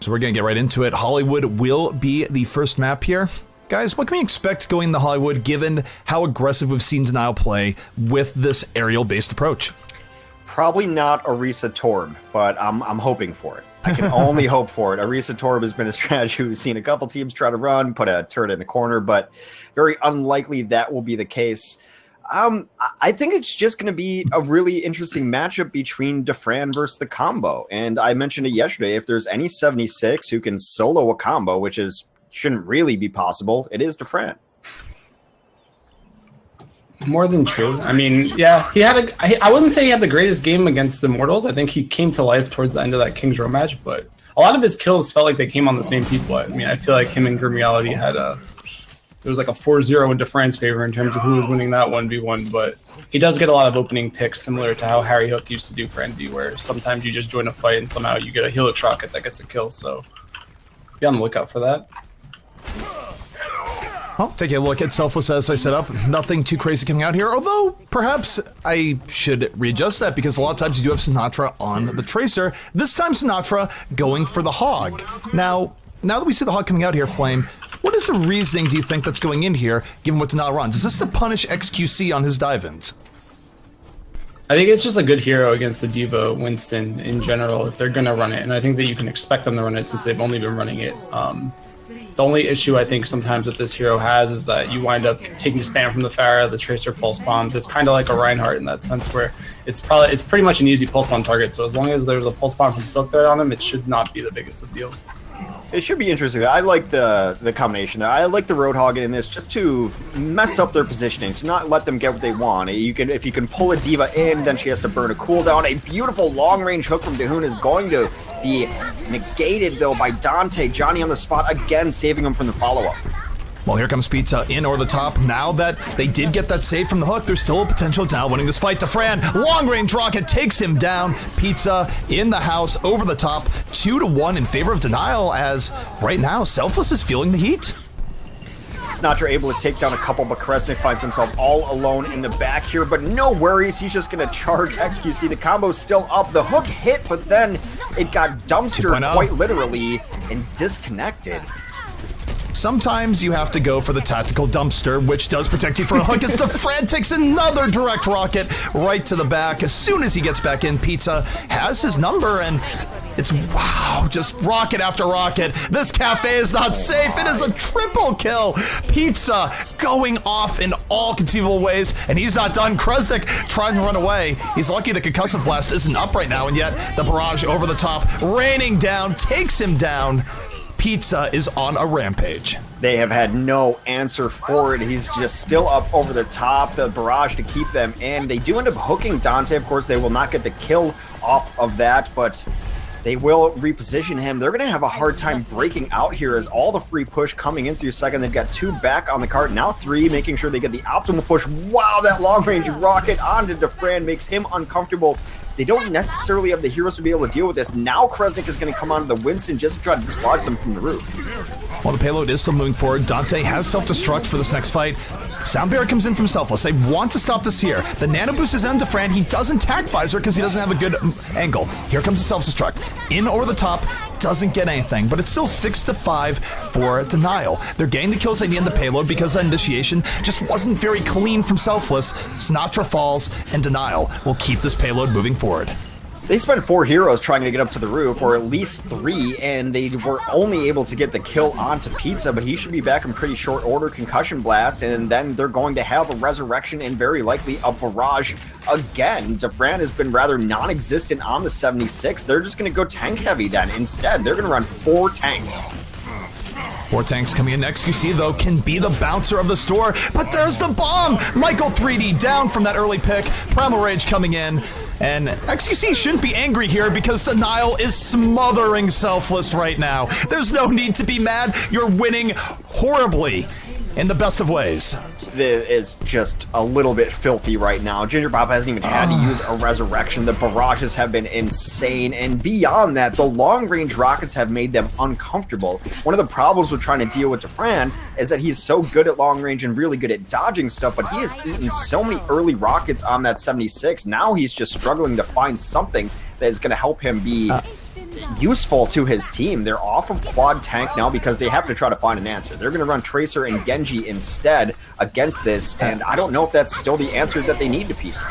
So we're going to get right into it. Hollywood will be the first map here. Guys, what can we expect going into Hollywood given how aggressive we've seen Denial play with this aerial-based approach? Probably not Orisa Torb, but I'm hoping for it. I can only hope for it. Orisa Torb has been a strategy we've seen a couple teams try to run, put a turret in the corner, but very unlikely that will be the case. I think it's just going to be a really interesting matchup between Defran versus the combo. And I mentioned it yesterday, if there's any 76 who can solo a combo, which shouldn't really be possible, it is Defran. More than true. I mean, yeah, I wouldn't say he had the greatest game against the Immortals. I think he came to life towards the end of that King's Row match, but a lot of his kills felt like they came on the same people. I mean, I feel like him and Grimiality had it was like a 4-0 in Defran's favor in terms of who was winning that 1v1, but he does get a lot of opening picks similar to how Harry Hook used to do for Envy, where sometimes you just join a fight and somehow you get a Helix Rocket that gets a kill, so be on the lookout for that. Well, taking a look at Selfless as I set up, nothing too crazy coming out here, although perhaps I should readjust that because a lot of times you do have Sinatra on the Tracer. This time Sinatra going for the Hog. Now that we see the Hog coming out here, Flame, what is the reasoning, do you think, that's going in here, given what Denial runs? Is this to punish XQC on his dive-ins? I think it's just a good hero against the Diva Winston in general if they're going to run it, and I think that you can expect them to run it since they've only been running it. The only issue I think sometimes that this hero has is that you wind up taking spam from the Pharah, the Tracer pulse bombs. It's kind of like a Reinhardt in that sense where it's pretty much an easy pulse bomb target, so as long as there's a pulse bomb from Silk Thread on him, it should not be the biggest of deals. It should be interesting. I like the combination there. I like the Roadhog in this just to mess up their positioning, to not let them get what they want. If you can pull a Diva in, then she has to burn a cooldown. A beautiful long-range hook from Dahoon is going to be negated, though, by Dante. Johnny on the spot again, saving him from the follow-up. Well, here comes Pizza in over the top. Now that they did get that save from the hook, there's still a potential Denial winning this fight. Defran, long-range rocket takes him down. Pizza in the house over the top. 2-1 in favor of Denial as right now Selfless is feeling the heat. Sinatra able to take down a couple, but Kresnik finds himself all alone in the back here, but no worries, he's just going to charge XQC. The combo's still up. The hook hit, but then it got dumpstered quite literally and disconnected. Sometimes you have to go for the tactical dumpster, which does protect you for a hook as Defran takes another direct rocket right to the back. As soon as he gets back in, Pizza has his number, and it's, wow, just rocket after rocket. This cafe is not safe. It is a triple kill. Pizza going off in all conceivable ways, and he's not done. Kresnik trying to run away. He's lucky the concussive blast isn't up right now, and yet the barrage over the top, raining down, takes him down. Pizza is on a rampage. They have had no answer for it. He's just still up over the top, the barrage to keep them in. They do end up hooking Dante. Of course, they will not get the kill off of that, but they will reposition him. They're going to have a hard time breaking out here as all the free push coming in through second. They've got 2 back on the cart, now 3, making sure they get the optimal push. Wow, that long-range rocket onto Defran makes him uncomfortable. They don't necessarily have the heroes to be able to deal with this. Now Kresnik is going to come onto the Winston just to try to dislodge them from the roof. While the payload is still moving forward, Dante has self-destruct for this next fight. Sound Barrier comes in from Selfless. They want to stop this here. The Nano Boost is on Defran. He doesn't tag Visor because he doesn't have a good angle. Here comes the self-destruct. In over the top. Doesn't get anything, but it's still 6-5 for Denial. They're getting the kills they need in the payload because the initiation just wasn't very clean from Selfless. Sinatra falls, and Denial will keep this payload moving forward. They spent 4 heroes trying to get up to the roof, or at least 3, and they were only able to get the kill onto Pizza, but he should be back in pretty short order. Concussion blast, and then they're going to have a resurrection and very likely a barrage again. Defran has been rather non-existent on the 76. They're just going to go tank heavy then. Instead, they're going to run 4 tanks. 4 tanks coming in. XQC, though, can be the bouncer of the store, but there's the bomb! Michael 3D down from that early pick. Primal Rage coming in. And XQC shouldn't be angry here because Denial is smothering Selfless right now. There's no need to be mad. You're winning horribly in the best of ways. This is just a little bit filthy right now. Ginger Bob hasn't even had to use a resurrection. The barrages have been insane. And beyond that, the long-range rockets have made them uncomfortable. One of the problems with trying to deal with Defran is that he's so good at long range and really good at dodging stuff, but he has eaten so many early rockets on that 76. Now he's just struggling to find something that is going to help him be useful to his team. They're off of quad tank now because they have to try to find an answer. They're going to run Tracer and Genji instead against this, and I don't know if that's still the answer that they need to Pizza.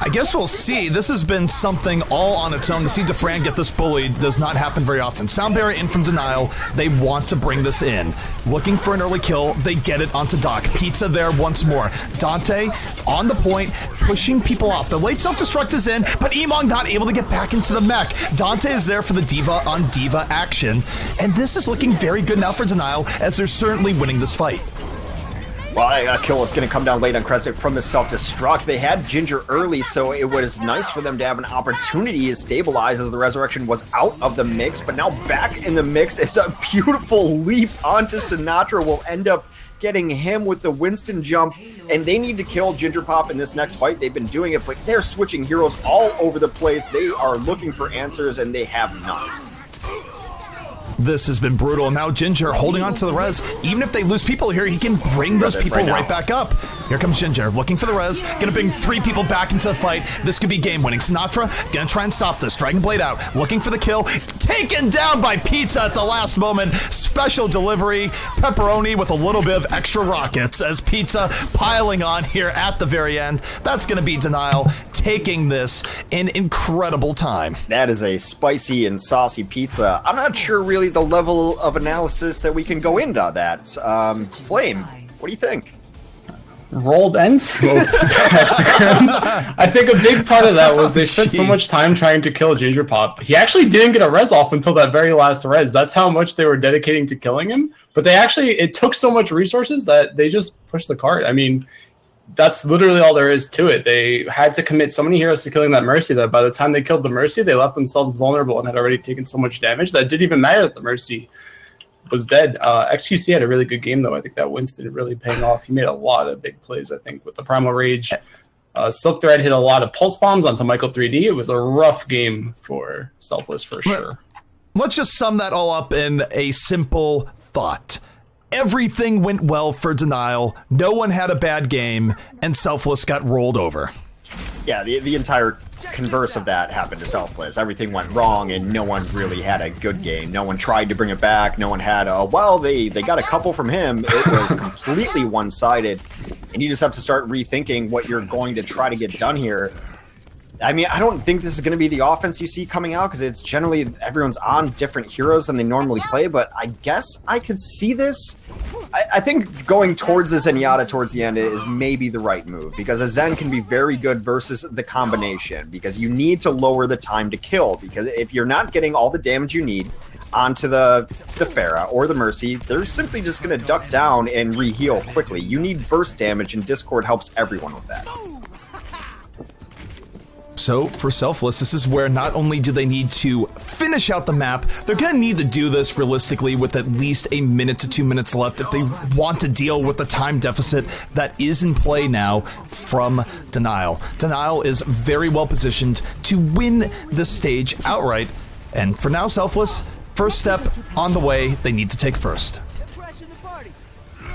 I guess we'll see. This has been something all on its own. To see Defran get this bullied does not happen very often. Sound Barrier in from Denial. They want to bring this in. Looking for an early kill. They get it onto Doc. Pizza there once more. Dante on the point, pushing people off. The late self-destruct is in, but Emong not able to get back into the mech. Dante is there for the Diva on Diva action. And this is looking very good now for Denial, as they're certainly winning this fight. Well, a kill is going to come down late on Kresnik from the self-destruct. They had Ginger early, so it was nice for them to have an opportunity to stabilize as the Resurrection was out of the mix, but now back in the mix is a beautiful leap onto Sinatra. Will end up getting him with the Winston jump, and they need to kill Ginger Pop in this next fight. They've been doing it, but they're switching heroes all over the place. They are looking for answers, and they have none. This has been brutal. Now Ginger holding on to the res. Even if they lose people here, he can bring those people right back up. Here comes Ginger, looking for the res. Gonna bring 3 people back into the fight. This could be game winning. Sinatra gonna try and stop this. Dragon Blade out, looking for the kill. Taken down by Pizza at the last moment. Special delivery. Pepperoni with a little bit of extra rockets as Pizza piling on here at the very end. That's gonna be Denial taking this in incredible time. That is a spicy and saucy Pizza. I'm not sure really the level of analysis that we can go into that. Flame, what do you think? Rolled and smoked hexagrams. I think a big part of that was they spent so much time trying to kill Ginger Pop. He actually didn't get a res off until that very last res. That's how much they were dedicating to killing him. But it took so much resources that they just pushed the cart. I mean, that's literally all there is to it. They had to commit so many heroes to killing that Mercy that by the time they killed the Mercy, they left themselves vulnerable and had already taken so much damage that it didn't even matter that the Mercy was dead. XQC had a really good game, though. I think that Winston really paying off. He made a lot of big plays, I think, with the Primal Rage. Silk Thread hit a lot of pulse bombs onto Michael 3D. It was a rough game for Selfless, for sure. Let's just sum that all up in a simple thought. Everything went well for Denial. No one had a bad game, and Selfless got rolled over. Yeah, the entire converse of that happened to Selfless. Everything went wrong, and no one really had a good game. No one tried to bring it back. No one had they got a couple from him. It was completely one-sided, and you just have to start rethinking what you're going to try to get done here. I mean, I don't think this is going to be the offense you see coming out because it's generally everyone's on different heroes than they normally play, but I guess I could see this. I think going towards the Zenyatta towards the end is maybe the right move because a Zen can be very good versus the combination because you need to lower the time to kill because if you're not getting all the damage you need onto the Pharah or the Mercy, they're simply just going to duck down and re-heal quickly. You need burst damage, and Discord helps everyone with that. So for Selfless, this is where not only do they need to finish out the map, they're going to need to do this realistically with at least a minute to 2 minutes left if they want to deal with the time deficit that is in play now from Denial. Denial is very well positioned to win this stage outright. And for now, Selfless, first step on the way, they need to take first.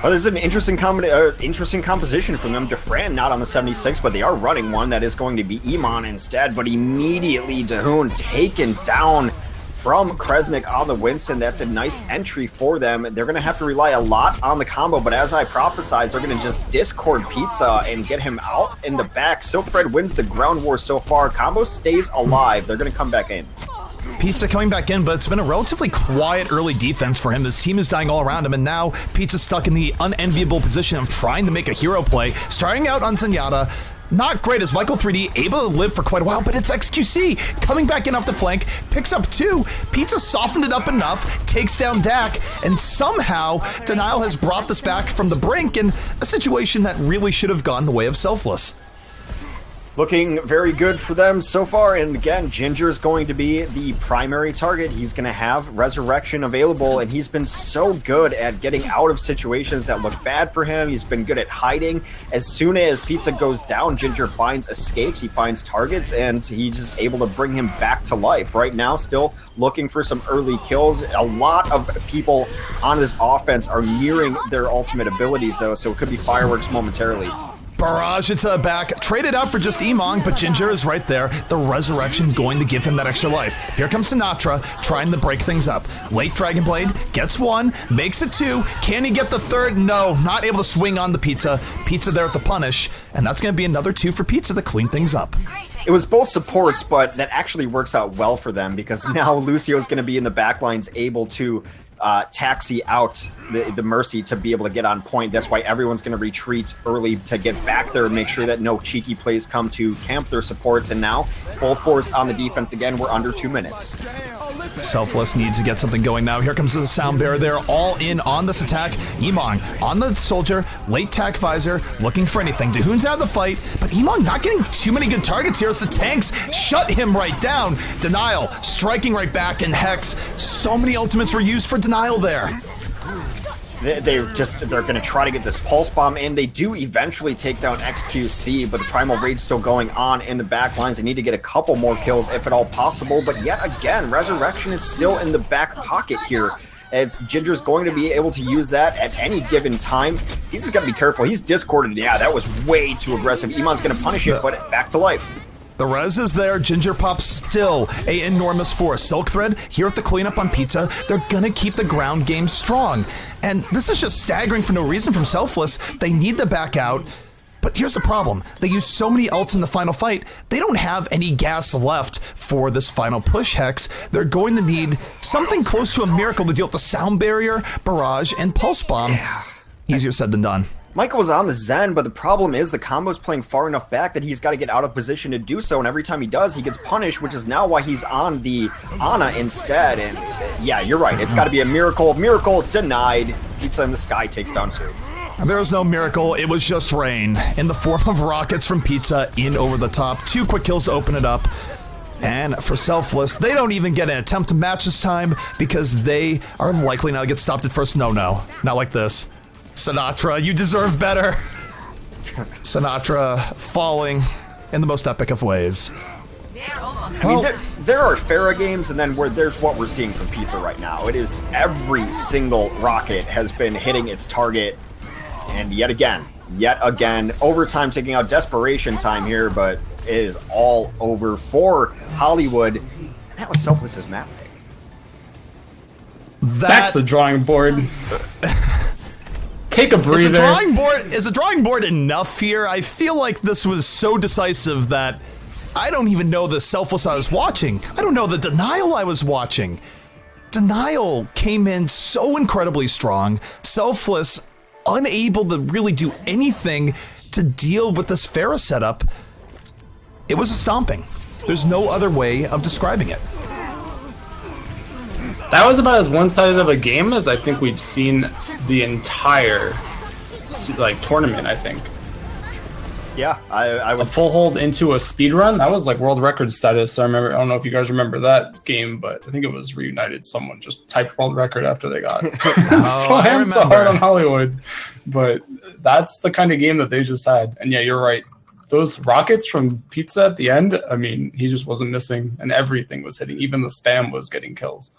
Well, this is an interesting composition from them. Defran not on the 76, but they are running one that is going to be Iman instead. But immediately, Dahoon taken down from Kresnik on the Winston. That's a nice entry for them. They're going to have to rely a lot on the combo, but as I prophesized, they're going to just Discord Pizza and get him out in the back. Silkthread wins the ground war so far. Combo stays alive. They're going to come back in. Pizza coming back in, but it's been a relatively quiet early defense for him. His team is dying all around him, and now Pizza's stuck in the unenviable position of trying to make a hero play. Starting out on Zenyatta, not great as Michael 3D able to live for quite a while, but it's XQC coming back in off the flank, picks up 2. Pizza softened it up enough, takes down Dak, and somehow Denial has brought this back from the brink in a situation that really should have gone the way of Selfless. Looking very good for them so far, and again, Ginger is going to be the primary target. He's going to have Resurrection available, and he's been so good at getting out of situations that look bad for him. He's been good at hiding. As soon as Pizza goes down, Ginger finds escapes, he finds targets, and he's just able to bring him back to life. Right now, still looking for some early kills. A lot of people on this offense are nearing their ultimate abilities, though, so it could be fireworks momentarily. Barrage into the back, traded out for just Emong, but Ginger is right there. The resurrection going to give him that extra life. Here comes Sinatra, trying to break things up. Late Dragon Blade, gets one, makes it two. Can he get the third? No, not able to swing on the Pizza. Pizza there at the punish, and that's going to be another two for Pizza to clean things up. It was both supports, but that actually works out well for them because now Lucio's going to be in the back lines able to taxi out the Mercy to be able to get on point. That's why everyone's going to retreat early to get back there and make sure that no cheeky plays come to camp their supports. And now, full force on the defense again. We're under 2 minutes. Selfless needs to get something going now. Here comes the sound bearer. They're all in on this attack. Emong on the soldier, late tack visor, looking for anything. Dahoon's out of the fight, but Emong not getting too many good targets here as the tanks shut him right down. Denial striking right back, and Hex. So many ultimates were used for Denial there. They're going to try to get this pulse bomb in. They do eventually take down XQC, but the Primal Rage still going on in the back lines. They need to get a couple more kills if at all possible, but yet again, Resurrection is still in the back pocket here, as Ginger's going to be able to use that at any given time. He's just got to be careful. He's discorded. Yeah, that was way too aggressive. Emon's going to punish it, but back to life. The res is there. Ginger Pop's still a enormous force. Silk Thread here at the cleanup on Pizza. They're gonna keep the ground game strong. And this is just staggering for no reason from Selfless. They need to back out. But here's the problem. They use so many ults in the final fight, they don't have any gas left for this final push, Hex. They're going to need something close to a miracle to deal with the sound barrier, barrage, and pulse bomb. Yeah. Easier said than done. Michael was on the Zen, but the problem is the combo's playing far enough back that he's got to get out of position to do so, and every time he does, he gets punished, which is now why he's on the Ana instead. And yeah, you're right. It's got to be a miracle. Miracle denied. Pizza in the sky takes down two. There was no miracle. It was just rain in the form of rockets from Pizza in over the top. 2 quick kills to open it up. And for Selfless, they don't even get an attempt to match this time because they are likely now to get stopped at first. No, not like this. Sinatra, you deserve better. Sinatra falling in the most epic of ways. I mean, there are Farah games, and then there's what we're seeing from Pizza right now. It is every single rocket has been hitting its target, and yet again, overtime taking out desperation time here, but it is all over for Hollywood. And that was Selfless's map pick. Back to the drawing board. Take a breather. Is a drawing board enough here? I feel like this was so decisive that I don't even know the Selfless I was watching. I don't know the Denial I was watching. Denial came in so incredibly strong. Selfless unable to really do anything to deal with this Pharah setup. It was a stomping. There's no other way of describing it. That was about as one-sided of a game as I think we've seen the entire tournament, I think. Yeah, I would. A full hold into a speed run, that was like world record status. I don't know if you guys remember that game, but I think it was Reunited. Someone just typed world record after they got slammed so hard on Hollywood. But that's the kind of game that they just had. And yeah, you're right. Those rockets from Pizza at the end, I mean, he just wasn't missing, and everything was hitting. Even the spam was getting kills.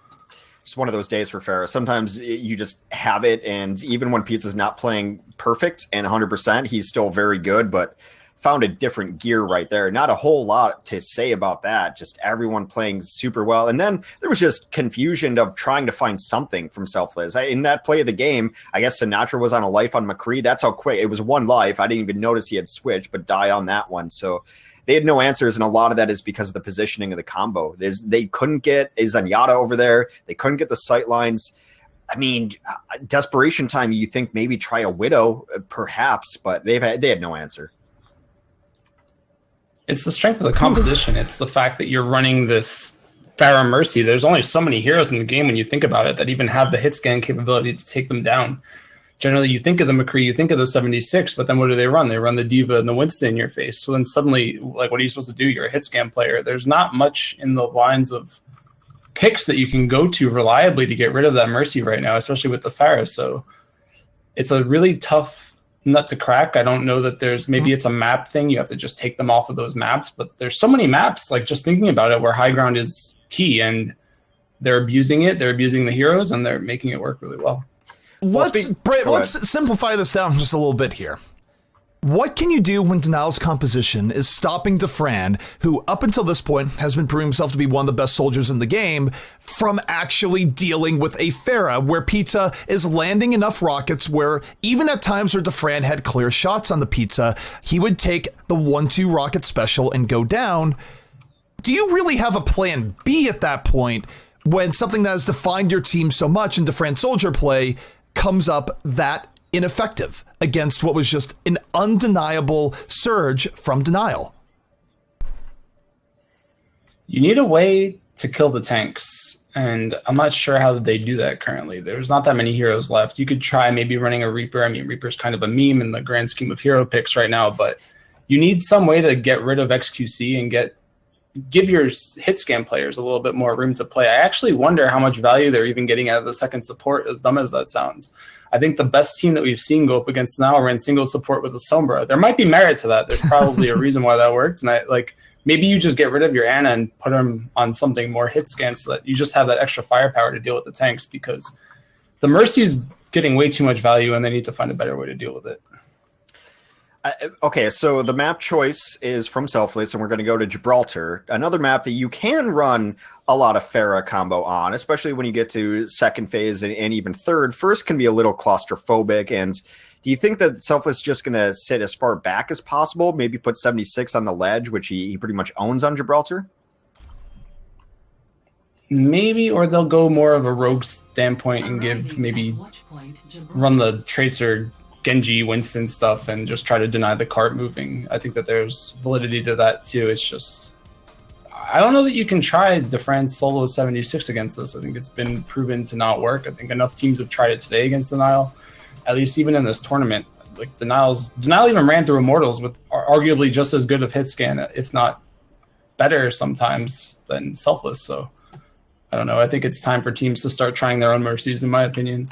It's one of those days for Farah. Sometimes you just have it, and even when Pizza's not playing perfect and 100%, he's still very good, but found a different gear right there. Not a whole lot to say about that. Just everyone playing super well. And then there was just confusion of trying to find something from Selfless. In that play of the game, I guess Sinatra was on a life on McCree. That's how quick. It was 1 life. I didn't even notice he had switched, but died on that one. So they had no answers, and a lot of that is because of the positioning of the combo. They couldn't get a Zenyatta over there. They couldn't get the sight lines. I mean, desperation time, you think maybe try a Widow, perhaps, but they had no answer. It's the strength of the composition. It's the fact that you're running this Pharah Mercy. There's only so many heroes in the game when you think about it that even have the hit scan capability to take them down. Generally, you think of the McCree, you think of the 76, but then what do they run? They run the Diva and the Winston in your face. So then suddenly, like, what are you supposed to do? You're a hit scan player. There's not much in the lines of picks that you can go to reliably to get rid of that Mercy right now, especially with the Pharah. So it's a really tough nut to crack. I don't know that maybe it's a map thing. You have to just take them off of those maps, but there's so many maps, like just thinking about it, where high ground is key, and they're abusing it. They're abusing the heroes, and they're making it work really well. Let's simplify this down just a little bit here. What can you do when Denial's composition is stopping Defran, who up until this point has been proving himself to be one of the best soldiers in the game, from actually dealing with a Pharah where Pizza is landing enough rockets where even at times where Defran had clear shots on the Pizza, he would take the 1-2 rocket special and go down? Do you really have a plan B at that point when something that has defined your team so much in Defran soldier play comes up that ineffective against what was just an undeniable surge from Denial? You need a way to kill the tanks, and I'm not sure how they do that currently. There's not that many heroes left. You could try maybe running a Reaper. I mean, Reaper's kind of a meme in the grand scheme of hero picks right now, but you need some way to get rid of XQC and give your hit scan players a little bit more room to play. I actually wonder how much value they're even getting out of the second support, as dumb as that sounds. I think the best team that we've seen go up against now ran single support with a Sombra. There might be merit to that. There's probably a reason why that worked. And maybe you just get rid of your Ana and put them on something more hit scan so that you just have that extra firepower to deal with the tanks, because the Mercy is getting way too much value and they need to find a better way to deal with it. Okay, so the map choice is from Selfless, and we're going to go to Gibraltar, another map that you can run a lot of Pharah combo on, especially when you get to second phase and even third. First can be a little claustrophobic, and do you think that Selfless is just going to sit as far back as possible, maybe put 76 on the ledge, which he pretty much owns on Gibraltar? Maybe, or they'll go more of a rogue standpoint and run the Tracer Genji, Winston stuff and just try to deny the cart moving. I think that there's validity to that too. It's just, I don't know that you can try Defran solo 76 against this. I think it's been proven to not work. I think enough teams have tried it today against Denial, at least even in this tournament. Like Denial even ran through Immortals with arguably just as good of hit scan, if not better sometimes, than Selfless. So I don't know. I think it's time for teams to start trying their own mercies, in my opinion.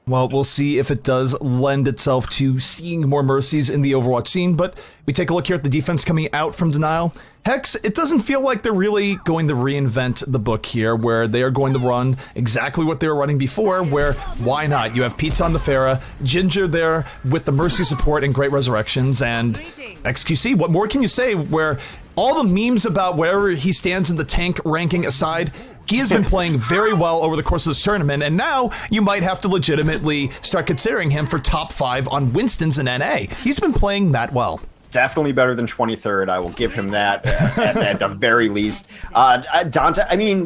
Well, we'll see if it does lend itself to seeing more mercies in the Overwatch scene, but we take a look here at the defense coming out from Denial. Hex, it doesn't feel like they're really going to reinvent the book here, where they are going to run exactly what they were running before, where, why not? You have Pizza on the Pharah, Ginger there with the Mercy support and Great Resurrections, and XQC. What more can you say, where all the memes about wherever he stands in the tank ranking aside, he has been playing very well over the course of this tournament, and now you might have to legitimately start considering him for top 5 on Winston's and NA. He's been playing that well. Definitely better than 23rd. I will give him that at the very least. Dante, I mean,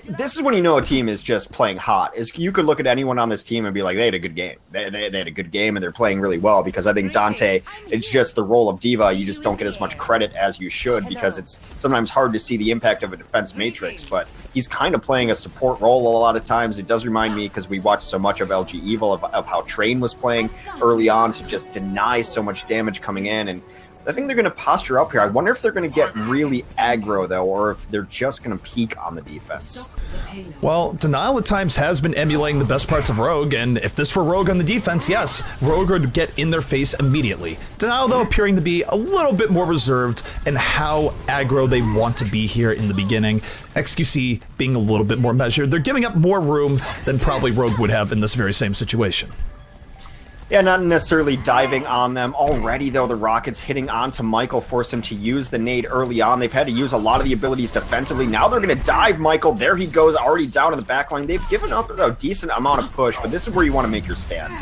this is when you know a team is just playing hot. You could look at anyone on this team and be like, they had a good game. They had a good game, and they're playing really well, because I think Dante, it's just the role of Diva. You just don't get as much credit as you should, because it's sometimes hard to see the impact of a defense matrix, but he's kind of playing a support role a lot of times. It does remind me, because we watched so much of LG Evil, of how Train was playing early on to just deny so much damage coming in, and I think they're going to posture up here. I wonder if they're going to get really aggro, though, or if they're just going to peak on the defense. Well, Denial at times has been emulating the best parts of Rogue, and if this were Rogue on the defense, yes, Rogue would get in their face immediately. Denial, though, appearing to be a little bit more reserved in how aggro they want to be here in the beginning. XQC being a little bit more measured. They're giving up more room than probably Rogue would have in this very same situation. Yeah, not necessarily diving on them. Already, though, the Rockets hitting onto Michael force him to use the nade early on. They've had to use a lot of the abilities defensively. Now they're going to dive Michael. There he goes, already down in the back line. They've given up a decent amount of push, but this is where you want to make your stand.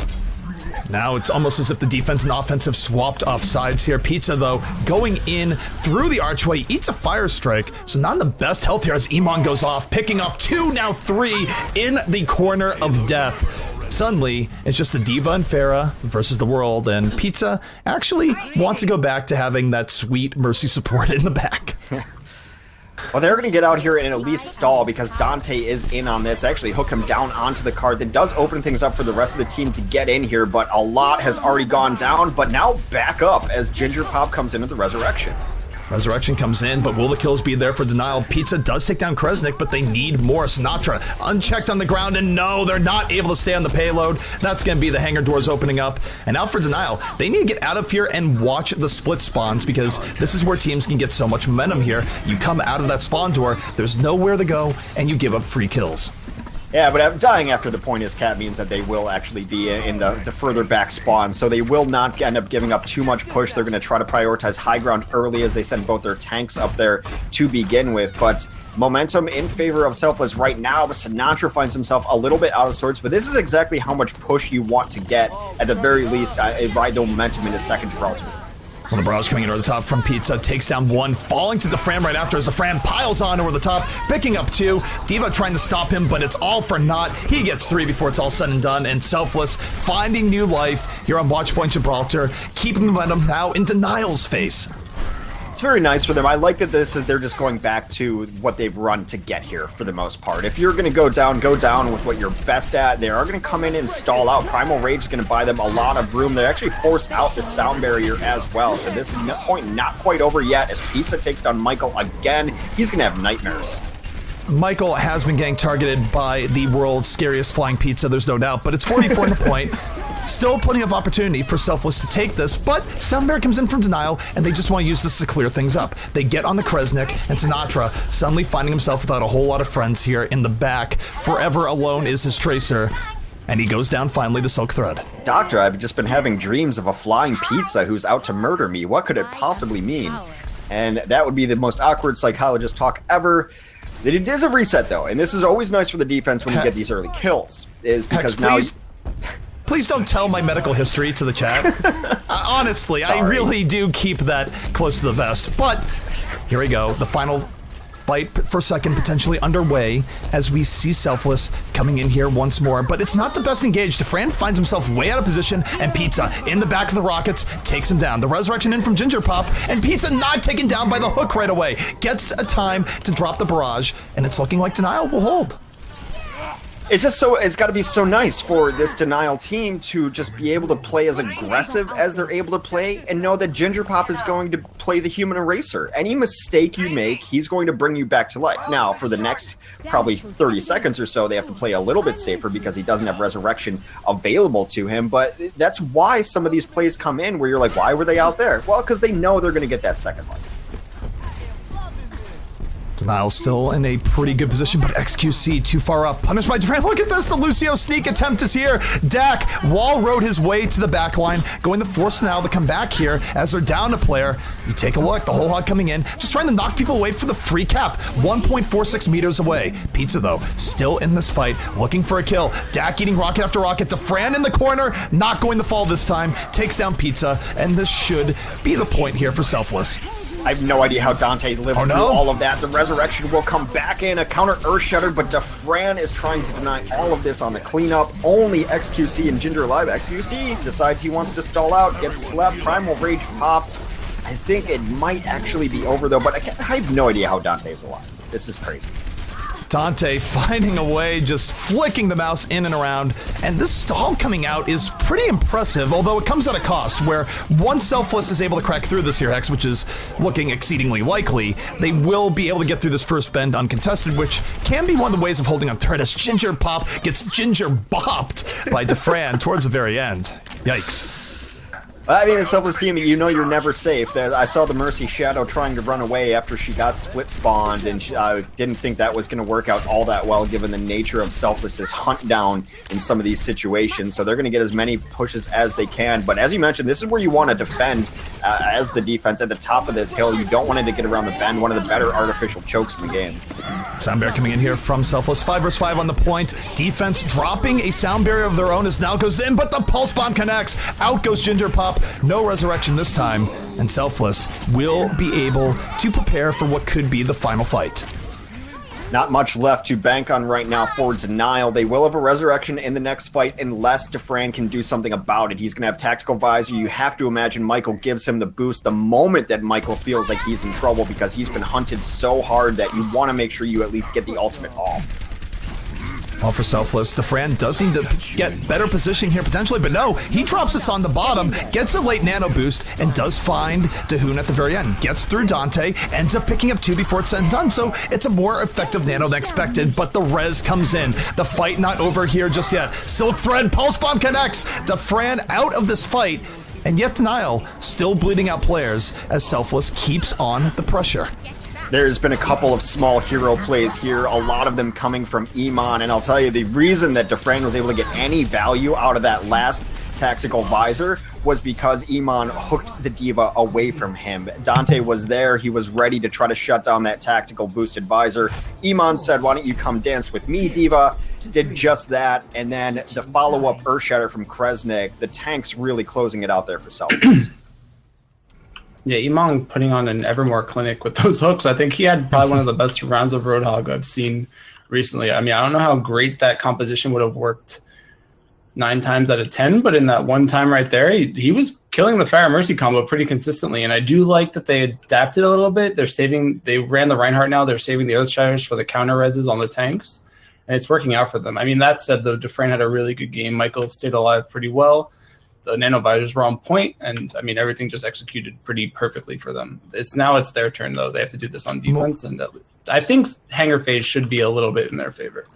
Now it's almost as if the defense and offense have swapped off sides here. Pizza, though, going in through the archway, eats a fire strike, so not in the best health here as Iman goes off, picking off 2, now 3 in the corner of death. Suddenly, it's just the Diva and Pharah versus the world, and Pizza actually wants to go back to having that sweet Mercy support in the back. Well, they're going to get out here and at least stall, because Dante is in on this. They actually hook him down onto the card. That does open things up for the rest of the team to get in here, but a lot has already gone down, but now back up as Ginger Pop comes into the Resurrection. Resurrection comes in, but will the kills be there for Denial? Pizza does take down Kresnik, but they need more. Sinatra unchecked on the ground, and no, they're not able to stay on the payload. That's going to be the hangar doors opening up. And now for Denial, they need to get out of here and watch the split spawns, because this is where teams can get so much momentum here. You come out of that spawn door, there's nowhere to go, and you give up free kills. Yeah, but dying after the point is cap means that they will actually be in the further back spawn, so they will not end up giving up too much push. They're going to try to prioritize high ground early as they send both their tanks up there to begin with, but momentum in favor of Selfless right now. But Sinatra finds himself a little bit out of sorts, but this is exactly how much push you want to get, at the very least, ride the momentum in the second for ultimate. Well, the barrage coming in over the top from Pizza, takes down one, falling to the Fran right after as the Fran piles on over the top, picking up two. D.Va trying to stop him, but it's all for naught. He gets three before it's all said and done, and Selfless finding new life here on Watch Point Gibraltar, keeping the momentum now in Denial's face. It's very nice for them. I like that they're just going back to what they've run to get here for the most part. If you're going to go down with what you're best at. They are going to come in and stall out. Primal Rage is going to buy them a lot of room. They actually force out the sound barrier as well. So this point not quite over yet as Pizza takes down Michael again. He's going to have nightmares. Michael has been getting targeted by the world's scariest flying pizza, there's no doubt, but it's 44 in the point. Still plenty of opportunity for Selfless to take this, but Soundbear comes in from Denial, and they just want to use this to clear things up. They get on the Kresnik, and Sinatra suddenly finding himself without a whole lot of friends here in the back. Forever alone is his Tracer, and he goes down finally the Silk Thread. Doctor, I've just been having dreams of a flying pizza who's out to murder me. What could it possibly mean? And that would be the most awkward psychologist talk ever. It is a reset, though, and this is always nice for the defense when you get these early kills, is because Hex, please don't tell my medical history to the chat. Honestly, Sorry. I really do keep that close to the vest. But here we go. The final fight for second potentially underway as we see Selfless coming in here once more. But it's not the best engaged. Fran finds himself way out of position, and Pizza in the back of the Rockets takes him down. The resurrection in from Ginger Pop, and Pizza not taken down by the hook right away. Gets a time to drop the barrage, and it's looking like Denial will hold. It's just so, it's got to be so nice for this Denial team to just be able to play as aggressive as they're able to play and know that Ginger Pop is going to play the human eraser. Any mistake you make, he's going to bring you back to life. Now, for the next probably 30 seconds or so, they have to play a little bit safer because he doesn't have resurrection available to him, but that's why some of these plays come in where you're like, why were they out there? Well, because they know they're going to get that second life. Denial still in a pretty good position, but XQC too far up. Punished by Duran. Look at this. The Lucio sneak attempt is here. Dak wall rode his way to the back line, going to force Denial to come back here as they're down a player. You take a look. The whole hog coming in, just trying to knock people away for the free cap. 1.46 meters away. Pizza, though, still in this fight, looking for a kill. Dak eating rocket after rocket. DeFran in the corner, not going to fall this time. Takes down Pizza, and this should be the point here for Selfless. I have no idea how Dante lived through all of that. The resurrection will come back in, a counter Earth Shudder, but DeFran is trying to deny all of this on the cleanup. Only XQC and Ginger alive. XQC decides he wants to stall out, gets slept, Primal Rage popped. I think it might actually be over, though, but I have no idea how Dante's alive. This is crazy. Dante finding a way, just flicking the mouse in and around, and this stall coming out is pretty impressive, although it comes at a cost, where once Selfless is able to crack through this here, Hex, which is looking exceedingly likely, they will be able to get through this first bend uncontested, which can be one of the ways of holding on thread as Ginger Pop gets Ginger bopped by DeFran towards the very end. Yikes. I mean, a Selfless team, you know you're never safe. I saw the Mercy Shadow trying to run away after she got split spawned, and I didn't think that was going to work out all that well given the nature of Selfless's hunt down in some of these situations. So they're going to get as many pushes as they can. But as you mentioned, this is where you want to defend as the defense at the top of this hill. You don't want it to get around the bend, one of the better artificial chokes in the game. Sound Barrier coming in here from Selfless. 5 vs 5 on the point. Defense dropping a sound barrier of their own as now goes in, but the pulse bomb connects. Out goes Ginger Pop. No resurrection this time, and Selfless will be able to prepare for what could be the final fight. Not much left to bank on right now for Denial. They will have a resurrection in the next fight unless DeFran can do something about it. He's going to have Tactical Visor. You have to imagine Michael gives him the boost the moment that Michael feels like he's in trouble because he's been hunted so hard that you want to make sure you at least get the ultimate off. Well, for Selfless, DeFran does need to get better positioning here potentially, but no, he drops us on the bottom, gets a late nano boost, and does find Dahoon at the very end. Gets through Dante, ends up picking up 2 before it's said and done, so it's a more effective nano than expected, but the res comes in. The fight not over here just yet. Silk Thread, Pulse Bomb connects. DeFran out of this fight, and yet Denial still bleeding out players as Selfless keeps on the pressure. There's been a couple of small hero plays here, a lot of them coming from Iman, and I'll tell you, the reason that Dufresne was able to get any value out of that last tactical visor was because Iman hooked the D.Va away from him. Dante was there, he was ready to try to shut down that tactical boosted visor. Iman said, why don't you come dance with me, D.Va? Did just that, and then the follow-up Earthshatter from Kresnik, the tanks really closing it out there for Selfless. Yeah, Iman putting on an Evermore clinic with those hooks. I think he had probably one of the best rounds of Roadhog I've seen recently. I mean, I don't know how great that composition would have worked 9 times out of 10, but in that one time right there, he was killing the Pharah Mercy combo pretty consistently. And I do like that they adapted a little bit. They ran the Reinhardt now. They're saving the Earthshatters for the counter reses on the tanks. And it's working out for them. I mean, that said, though, Dufresne had a really good game. Michael stayed alive pretty well. The nanovisors were on point, and I mean everything just executed pretty perfectly for them. It's their turn though. They have to do this on defense, and I think Hanger phase should be a little bit in their favor.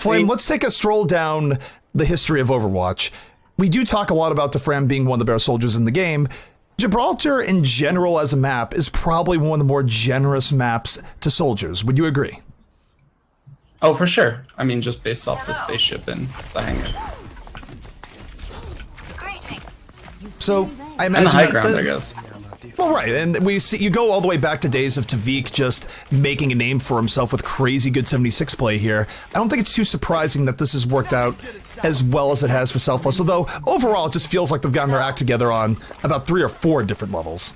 Flame, let's take a stroll down the history of Overwatch. We do talk a lot about Dufresne being one of the better soldiers in the game. Gibraltar in general as a map is probably one of the more generous maps to soldiers. Would you agree? Oh, for sure. I mean, just based off the spaceship and the hangar. So I imagine and the high ground, I guess. Well, right, and we see you go all the way back to days of Tavik just making a name for himself with crazy good 76 play here. I don't think it's too surprising that this has worked out as well as it has for Selfless, although overall it just feels like they've gotten their act together on about 3 or 4 different levels.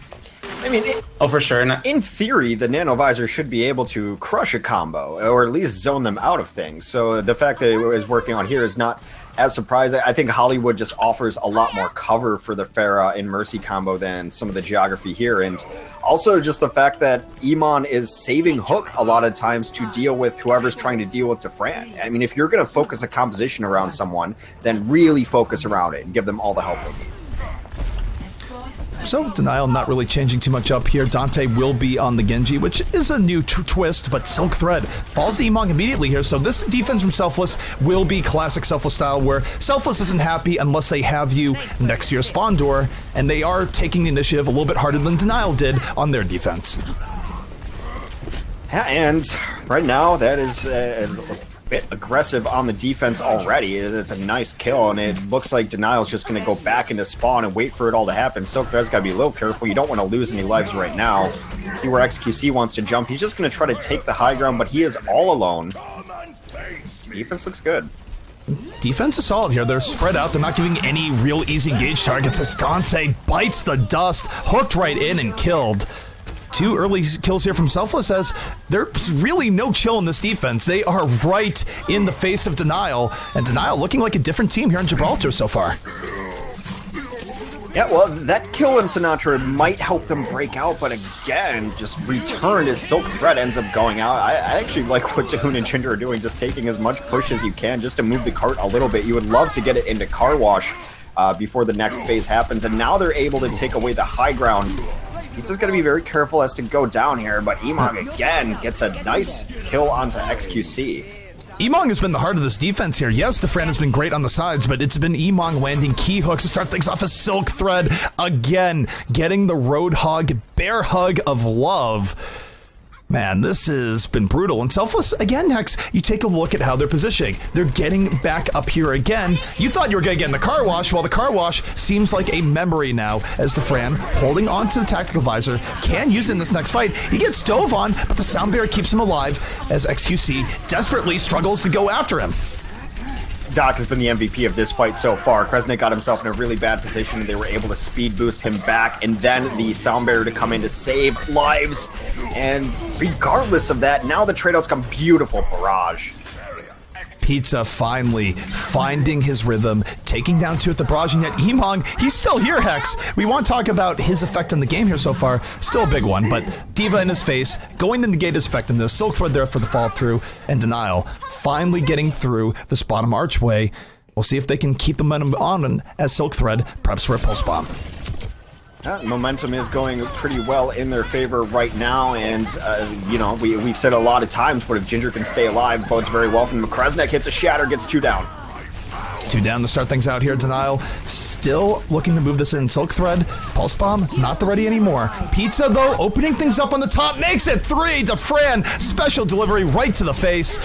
I mean, oh, for sure. In theory, the nanovisor should be able to crush a combo, or at least zone them out of things. So the fact that it was working on here is not as surprising. I think Hollywood just offers a lot more cover for the Pharah and Mercy combo than some of the geography here. And also just the fact that Iman is saving Hook a lot of times to deal with whoever's trying to deal with Dufresne. I mean, if you're going to focus a composition around someone, then really focus around it and give them all the help they need. So, Denial not really changing too much up here. Dante will be on the Genji, which is a new twist, but Silk Thread falls to Emong immediately here, so this defense from Selfless will be classic Selfless style, where Selfless isn't happy unless they have you next to your spawn door, and they are taking the initiative a little bit harder than Denial did on their defense. Yeah, and right now, that is a bit aggressive on the defense already. It's a nice kill, and it looks like Denial's just going to go back into spawn and wait for it all to happen. Silk Thread's got to be a little careful. You don't want to lose any lives right now. See where XQC wants to jump. He's just going to try to take the high ground, but he is all alone. Defense looks good. Defense is solid here. They're spread out. They're not giving any real easy engage targets as Dante bites the dust, hooked right in and killed. 2 early kills here from Selfless, as there's really no chill in this defense. They are right in the face of Denial, and Denial looking like a different team here in Gibraltar so far. Yeah, well, that kill in Sinatra might help them break out, but again, just returned as Silk Thread ends up going out. I actually like what Dahoon and Jinder are doing, just taking as much push as you can just to move the cart a little bit. You would love to get it into car wash before the next phase happens, and now they're able to take away the high ground. Pizza's going to be very careful as to go down here, but Emong again gets a nice kill onto XQC. Emong has been the heart of this defense here. Yes, Dufresne has been great on the sides, but it's been Emong landing key hooks to start things off as Silk Thread again, getting the Roadhog bear hug of love. Man, this has been brutal. And Selfless, again, Hex, you take a look at how they're positioning. They're getting back up here again. You thought you were going to get in the car wash. Well, the car wash seems like a memory now, as Dufresne, holding on to the tactical visor, can use it in this next fight. He gets dove on, but the sound barrier keeps him alive, as XQC desperately struggles to go after him. Doc has been the MVP of this fight so far. Kresnik got himself in a really bad position, and they were able to speed boost him back, and then the sound barrier to come in to save lives. And regardless of that, now the trade-out's come beautiful barrage. Pizza finally finding his rhythm, taking down 2 at the barrage, and yet Emong, he's still here, Hex. We want to talk about his effect on the game here so far. Still a big one, but D.Va in his face, going to negate his effectiveness. Silk Thread there for the fall through, and Denial finally getting through this bottom archway. We'll see if they can keep the momentum on as Silk Thread preps for a pulse bomb. Momentum is going pretty well in their favor right now, and you know, we've said a lot of times, but if Ginger can stay alive, bodes very well from him. Kresnik hits a shatter, gets 2 down. 2 down to start things out here. Denial still looking to move this in. Silk Thread, Pulse Bomb, not the ready anymore. Pizza, though, opening things up on the top, makes it 3 to Fran. Special delivery right to the face.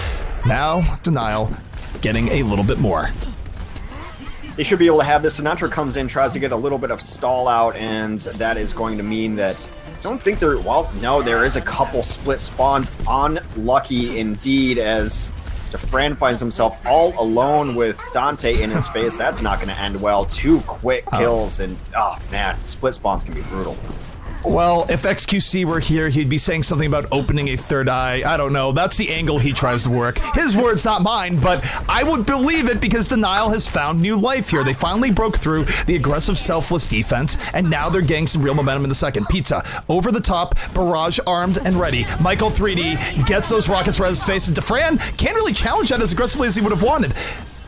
Now, Denial getting a little bit more. They should be able to have this. Sinatra comes in, tries to get a little bit of stall out, and that is going to mean that I don't think there... Well, no, there is a couple split spawns. Unlucky indeed, as DeFran finds himself all alone with Dante in his face. That's not going to end well. 2 quick kills, and oh man, split spawns can be brutal. Well, if XQC were here, he'd be saying something about opening a third eye. I don't know. That's the angle he tries to work. His words, not mine, but I would believe it because Denial has found new life here. They finally broke through the aggressive Selfless defense, and now they're getting some real momentum in the second. Pizza, over the top, Barrage armed and ready. Michael 3D gets those rockets right in his face, and DeFran can't really challenge that as aggressively as he would have wanted.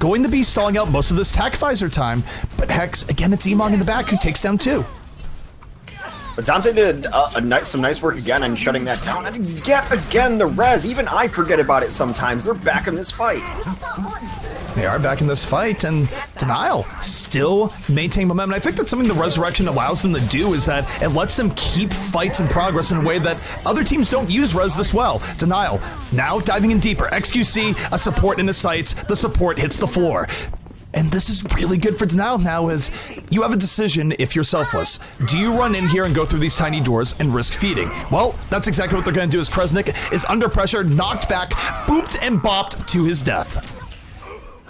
Going to be stalling out most of this tac visor time, but Hex, again, it's Emong in the back who takes down 2. But Dante did some nice work again on shutting that down. And yet again, the res. Even I forget about it sometimes. They're back in this fight. They are back in this fight, and Denial still maintaining momentum. I think that's something the Resurrection allows them to do, is that it lets them keep fights in progress in a way that other teams don't use res this well. Denial now diving in deeper. XQC, a support in his sights. The support hits the floor. And this is really good for Denial now, as you have a decision if you're Selfless. Do you run in here and go through these tiny doors and risk feeding? Well, that's exactly what they're going to do, as Kresnik is under pressure, knocked back, booped and bopped to his death.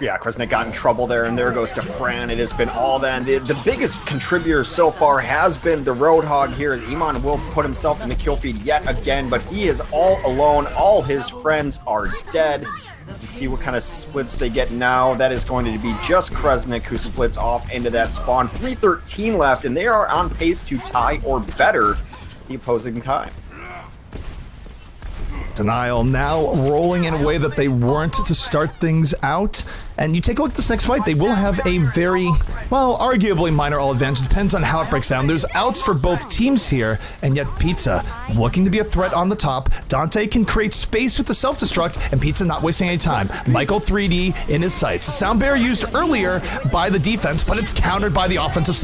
Yeah, Kresnik got in trouble there, and there goes to Fran. It has been all that. The biggest contributor so far has been the Roadhog here. Iman will put himself in the kill feed yet again, but he is all alone. All his friends are dead. Let's see what kind of splits they get now. That is going to be just Kresnik who splits off into that spawn. 3:13 left, and they are on pace to tie or better the opposing time. Denial now rolling in a way that they weren't to start things out. And you take a look at this next fight, they will have a very, well, arguably minor all advantage. Depends on how it breaks down. There's outs for both teams here, and yet Pizza looking to be a threat on the top. Dante can create space with the self-destruct, and Pizza not wasting any time. Michael 3D in his sights. The sound barrier used earlier by the defense, but it's countered by the offensive